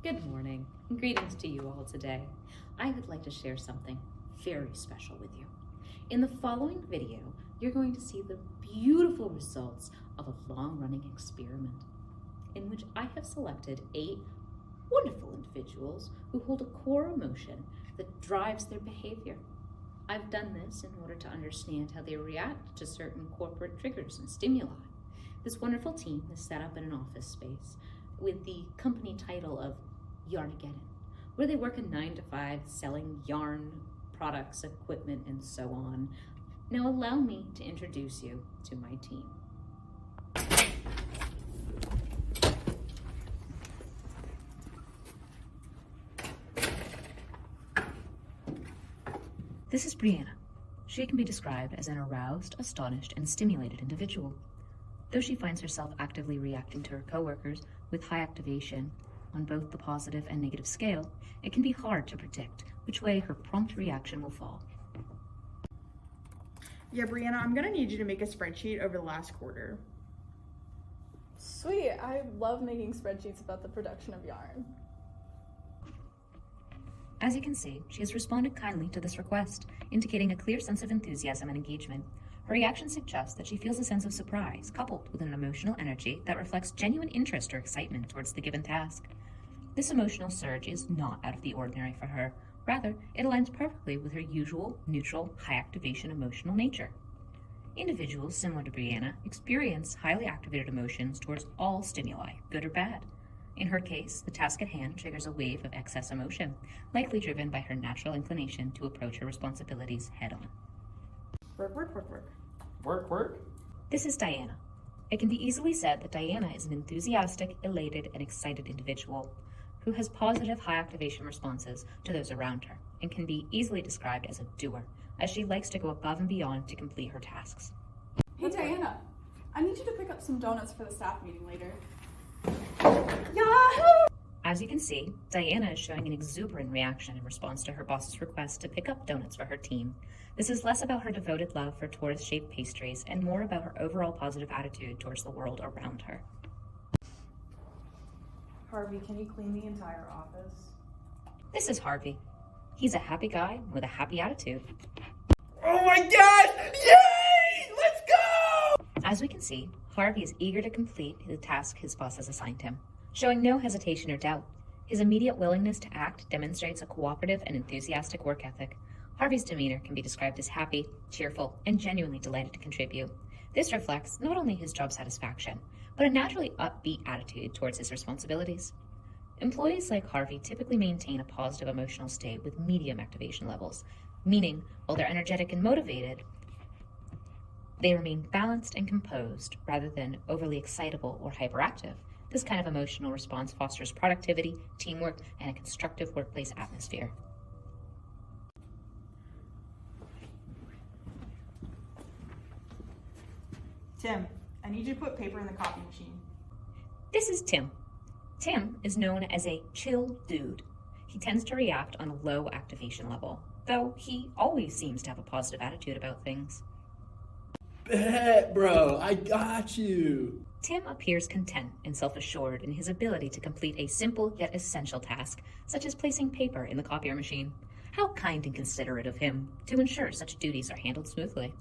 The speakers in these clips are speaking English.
Good morning. Greetings to you all today. I would like to share something very special with you. In the following video, you're going to see the beautiful results of a long-running experiment in which I have selected 8 wonderful individuals who hold a core emotion that drives their behavior. I've done this in order to understand how they react to certain corporate triggers and stimuli. This wonderful team is set up in an office space with the company title of Yarnageddon, where they work a 9-to-5 selling yarn products, equipment, and so on. Now allow me to introduce you to my team. This is Brianna. She can be described as an aroused, astonished, and stimulated individual. Though she finds herself actively reacting to her coworkers with high activation on both the positive and negative scale, it can be hard to predict which way her prompt reaction will fall. Yeah, Brianna, I'm gonna need you to make a spreadsheet over the last quarter. Sweet, I love making spreadsheets about the production of yarn. As you can see, she has responded kindly to this request, indicating a clear sense of enthusiasm and engagement. Her reaction suggests that she feels a sense of surprise, coupled with an emotional energy that reflects genuine interest or excitement towards the given task. This emotional surge is not out of the ordinary for her. Rather, it aligns perfectly with her usual, neutral, high-activation emotional nature. Individuals similar to Brianna experience highly activated emotions towards all stimuli, good or bad. In her case, the task at hand triggers a wave of excess emotion, likely driven by her natural inclination to approach her responsibilities head-on. Work. This is Diana. It can be easily said that Diana is an enthusiastic, elated, and excited individual who has positive high activation responses to those around her and can be easily described as a doer, as she likes to go above and beyond to complete her tasks. Hey Diana, I need you to pick up some donuts for the staff meeting later. Yahoo! As you can see, Diana is showing an exuberant reaction in response to her boss's request to pick up donuts for her team. This is less about her devoted love for tortoise-shaped pastries and more about her overall positive attitude towards the world around her. Harvey, can you clean the entire office? This is Harvey. He's a happy guy with a happy attitude. Oh my gosh! Yay! Let's go! As we can see, Harvey is eager to complete the task his boss has assigned him, showing no hesitation or doubt. His immediate willingness to act demonstrates a cooperative and enthusiastic work ethic. Harvey's demeanor can be described as happy, cheerful, and genuinely delighted to contribute. This reflects not only his job satisfaction, but a naturally upbeat attitude towards his responsibilities. Employees like Harvey typically maintain a positive emotional state with medium activation levels, meaning while they're energetic and motivated, they remain balanced and composed rather than overly excitable or hyperactive. This kind of emotional response fosters productivity, teamwork, and a constructive workplace atmosphere. Tim, I need you to put paper in the copy machine. This is Tim. Tim is known as a chill dude. He tends to react on a low activation level, though he always seems to have a positive attitude about things. Bet, bro, I got you. Tim appears content and self-assured in his ability to complete a simple yet essential task, such as placing paper in the copier machine. How kind and considerate of him to ensure such duties are handled smoothly.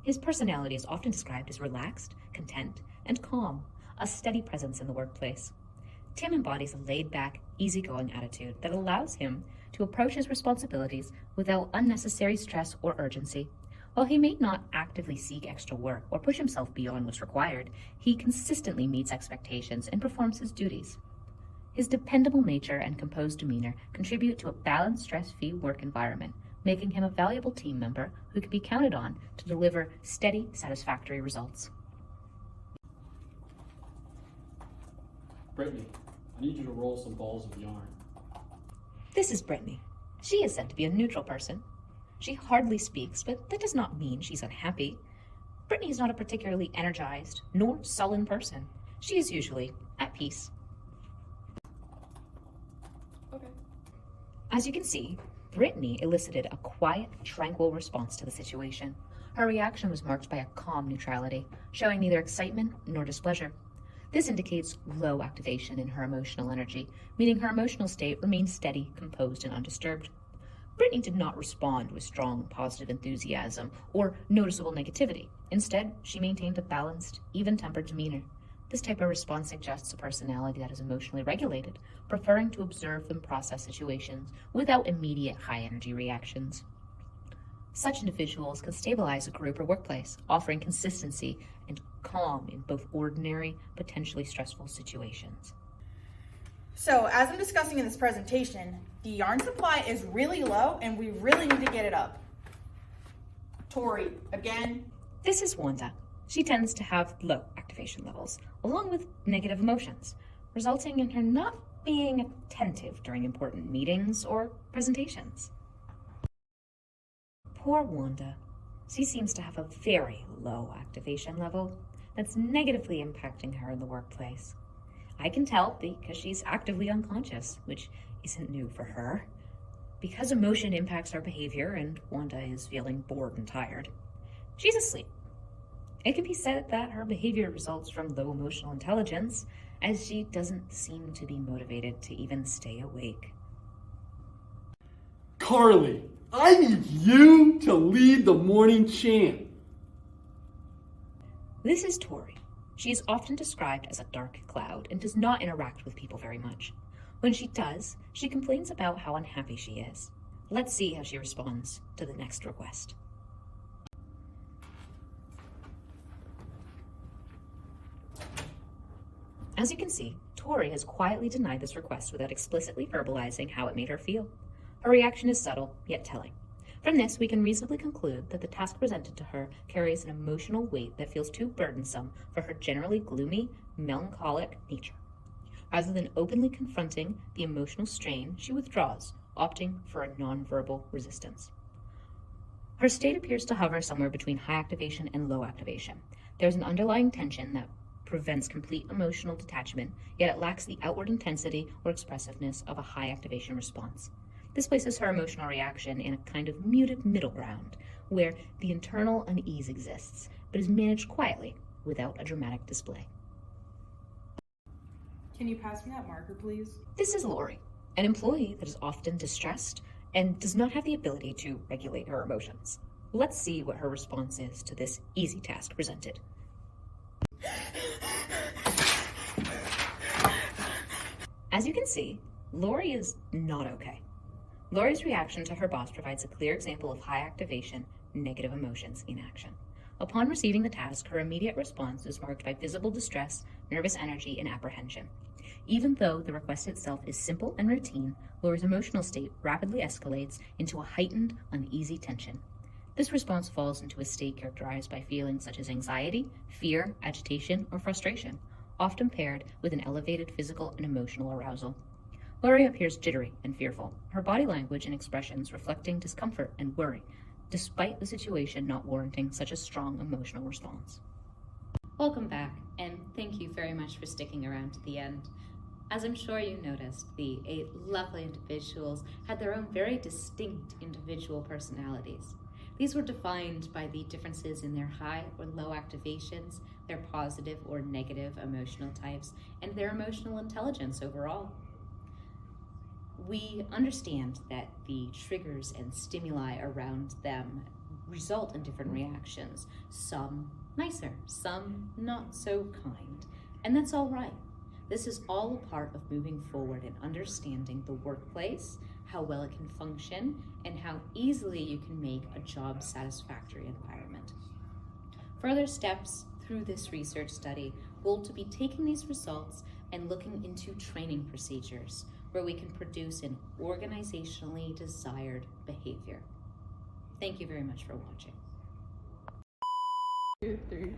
His personality is often described as relaxed, content, and calm, a steady presence in the workplace. Tim embodies a laid-back, easygoing attitude that allows him to approach his responsibilities without unnecessary stress or urgency. While he may not actively seek extra work or push himself beyond what's required, he consistently meets expectations and performs his duties. His dependable nature and composed demeanor contribute to a balanced, stress-free work environment, making him a valuable team member who can be counted on to deliver steady, satisfactory results. Brittany, I need you to roll some balls of yarn. This is Brittany. She is said to be a neutral person. She hardly speaks, but that does not mean she's unhappy. Brittany is not a particularly energized nor sullen person. She is usually at peace. Okay. As you can see, Brittany elicited a quiet, tranquil response to the situation. Her reaction was marked by a calm neutrality, showing neither excitement nor displeasure. This indicates low activation in her emotional energy, meaning her emotional state remains steady, composed, and undisturbed. Brittany did not respond with strong positive enthusiasm or noticeable negativity. Instead, she maintained a balanced, even-tempered demeanor. This type of response suggests a personality that is emotionally regulated, preferring to observe and process situations without immediate high-energy reactions. Such individuals can stabilize a group or workplace, offering consistency and calm in both ordinary, potentially stressful situations. So, as I'm discussing in this presentation, the yarn supply is really low and we really need to get it up. Tori, again. This is Wanda. She tends to have low activation levels, along with negative emotions, resulting in her not being attentive during important meetings or presentations. Poor Wanda. She seems to have a very low activation level that's negatively impacting her in the workplace. I can tell because she's actively unconscious, which isn't new for her. Because emotion impacts our behavior and Wanda is feeling bored and tired, she's asleep. It can be said that her behavior results from low emotional intelligence, as she doesn't seem to be motivated to even stay awake. Carly, I need you to lead the morning chant. This is Tori. She is often described as a dark cloud and does not interact with people very much. When she does, she complains about how unhappy she is. Let's see how she responds to the next request. As you can see, Tori has quietly denied this request without explicitly verbalizing how it made her feel. Her reaction is subtle, yet telling. From this, we can reasonably conclude that the task presented to her carries an emotional weight that feels too burdensome for her generally gloomy, melancholic nature. Rather than openly confronting the emotional strain, she withdraws, opting for a nonverbal resistance. Her state appears to hover somewhere between high activation and low activation. There's an underlying tension that prevents complete emotional detachment, yet it lacks the outward intensity or expressiveness of a high activation response. This places her emotional reaction in a kind of muted middle ground, where the internal unease exists, but is managed quietly, without a dramatic display. Can you pass me that marker, please? This is Lori, an employee that is often distressed and does not have the ability to regulate her emotions. Let's see what her response is to this easy task presented. As you can see, Lori is not okay. Lori's reaction to her boss provides a clear example of high activation, negative emotions in action. Upon receiving the task, her immediate response is marked by visible distress, nervous energy, and apprehension. Even though the request itself is simple and routine, Lori's emotional state rapidly escalates into a heightened, uneasy tension. This response falls into a state characterized by feelings such as anxiety, fear, agitation, or frustration, often paired with an elevated physical and emotional arousal. Lori appears jittery and fearful, her body language and expressions reflecting discomfort and worry, despite the situation not warranting such a strong emotional response. Welcome back, and thank you very much for sticking around to the end. As I'm sure you noticed, the 8 lovely individuals had their own very distinct individual personalities. These were defined by the differences in their high or low activations, their positive or negative emotional types, and their emotional intelligence overall. We understand that the triggers and stimuli around them result in different reactions, some nicer, some not so kind, and that's all right. This is all a part of moving forward and understanding the workplace, how well it can function, and how easily you can make a job satisfactory environment. Further steps through this research study will to be taking these results and looking into training procedures where we can produce an organizationally desired behavior. Thank you very much for watching. 2, 3.